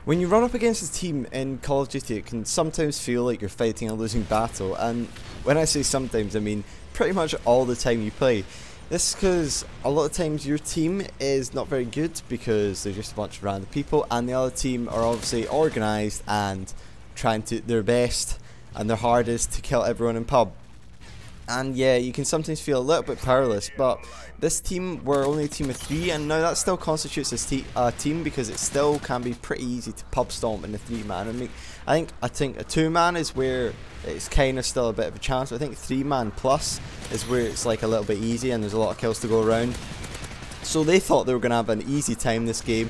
When you run up against a team in Call of Duty, it can sometimes feel like you're fighting a losing battle, and when I say sometimes, I mean pretty much all the time you play. This is because a lot of times your team is not very good because they're just a bunch of random people, and the other team are obviously organised and trying to their best and their hardest to kill everyone in pub. And yeah, you can sometimes feel a little bit powerless, but this team were only a team of 3, and now that still constitutes a team because it still can be pretty easy to pub stomp in a 3-man. I mean, I think a 2-man is where it's kind of still a bit of a chance. I think 3-man plus is where it's like a little bit easy and there's a lot of kills to go around. So they thought they were going to have an easy time this game,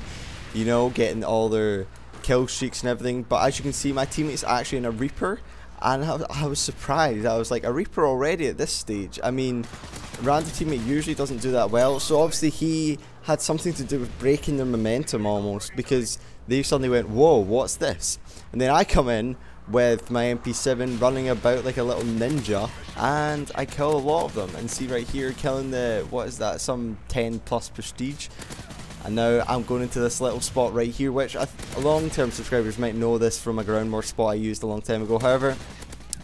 you know, getting all their kill streaks and everything. But as you can see, my teammate's actually in a Reaper. And I was surprised. I was like, a Reaper already at this stage? I mean, a random teammate usually doesn't do that well. So obviously he had something to do with breaking their momentum almost, because they suddenly went, whoa, what's this? And then I come in with my MP7 running about like a little ninja, and I kill a lot of them. And see right here, killing the, what is that, some 10 plus prestige. And now I'm going into this little spot right here, which long-term subscribers might know this from a ground war spot I used a long time ago. However,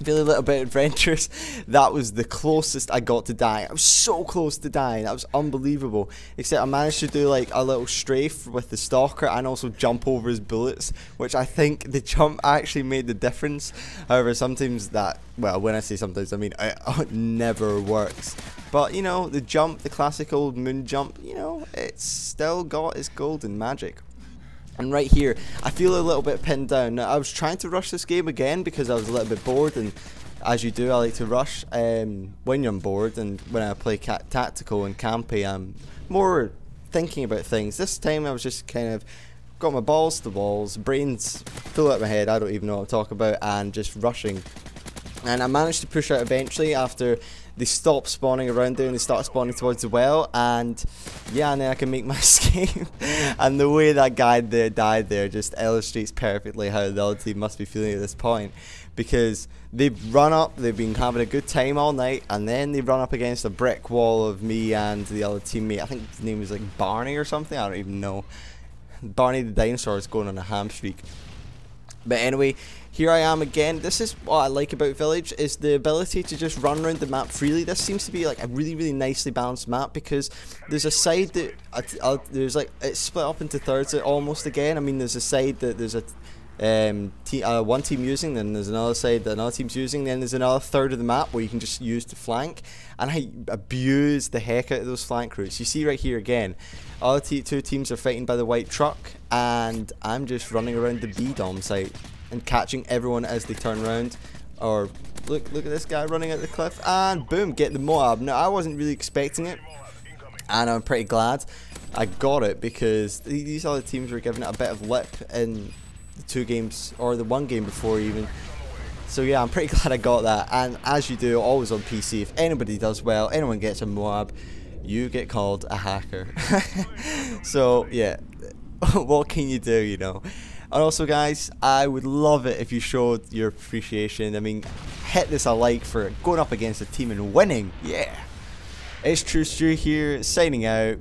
feeling a little bit adventurous, that was the closest I got to dying. I was so close to dying, that was unbelievable. Except I managed to do like a little strafe with the stalker and also jump over his bullets, which I think the jump actually made the difference. However, sometimes that, well, when I say sometimes, I mean it never works. But you know, the jump, the classic old moon jump, you know, it's still got its golden magic. And right here, I feel a little bit pinned down. Now, I was trying to rush this game again because I was a little bit bored, and as you do, I like to rush when you're bored, and when I play tactical and campy, I'm more thinking about things. This time I was just kind of got my balls to the walls, brains full out my head, I don't even know what I'm talking about, and just rushing. And I managed to push out eventually after they stopped spawning around there and they started spawning towards the well, and yeah, and then I can make my escape. And the way that guy there died there just illustrates perfectly how the other team must be feeling at this point, because they've run up, they've been having a good time all night, and then they run up against a brick wall of me and the other teammate. I think his name was like Barney or something, I don't even know. Barney the dinosaur is going on a ham streak. But anyway, here I am again. This is what I like about Village, is the ability to just run around the map freely. This seems to be like a really nicely balanced map, because there's a side that there's like, it's split up into thirds almost again. I mean, there's a side that there's a one team using, then there's another side that another team's using, then there's another third of the map where you can just use to flank, and I abuse the heck out of those flank routes. You see right here again, all two teams are fighting by the white truck, and I'm just running around the B-dom site and catching everyone as they turn around. Or look at this guy running at the cliff, and boom, get the MOAB. Now, I wasn't really expecting it, and I'm pretty glad I got it, because these other teams were giving it a bit of lip in the 2 games, or the 1 game before even. So yeah, I'm pretty glad I got that. And as you do, always on PC, if anybody does well, anyone gets a MOAB, you get called a hacker. So yeah, what can you do, you know? And also guys, I would love it if you showed your appreciation. I mean, hit this a like for going up against a team and winning. Yeah. It's True Stu here, signing out.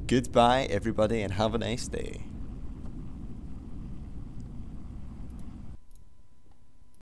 Goodbye everybody, and have a nice day.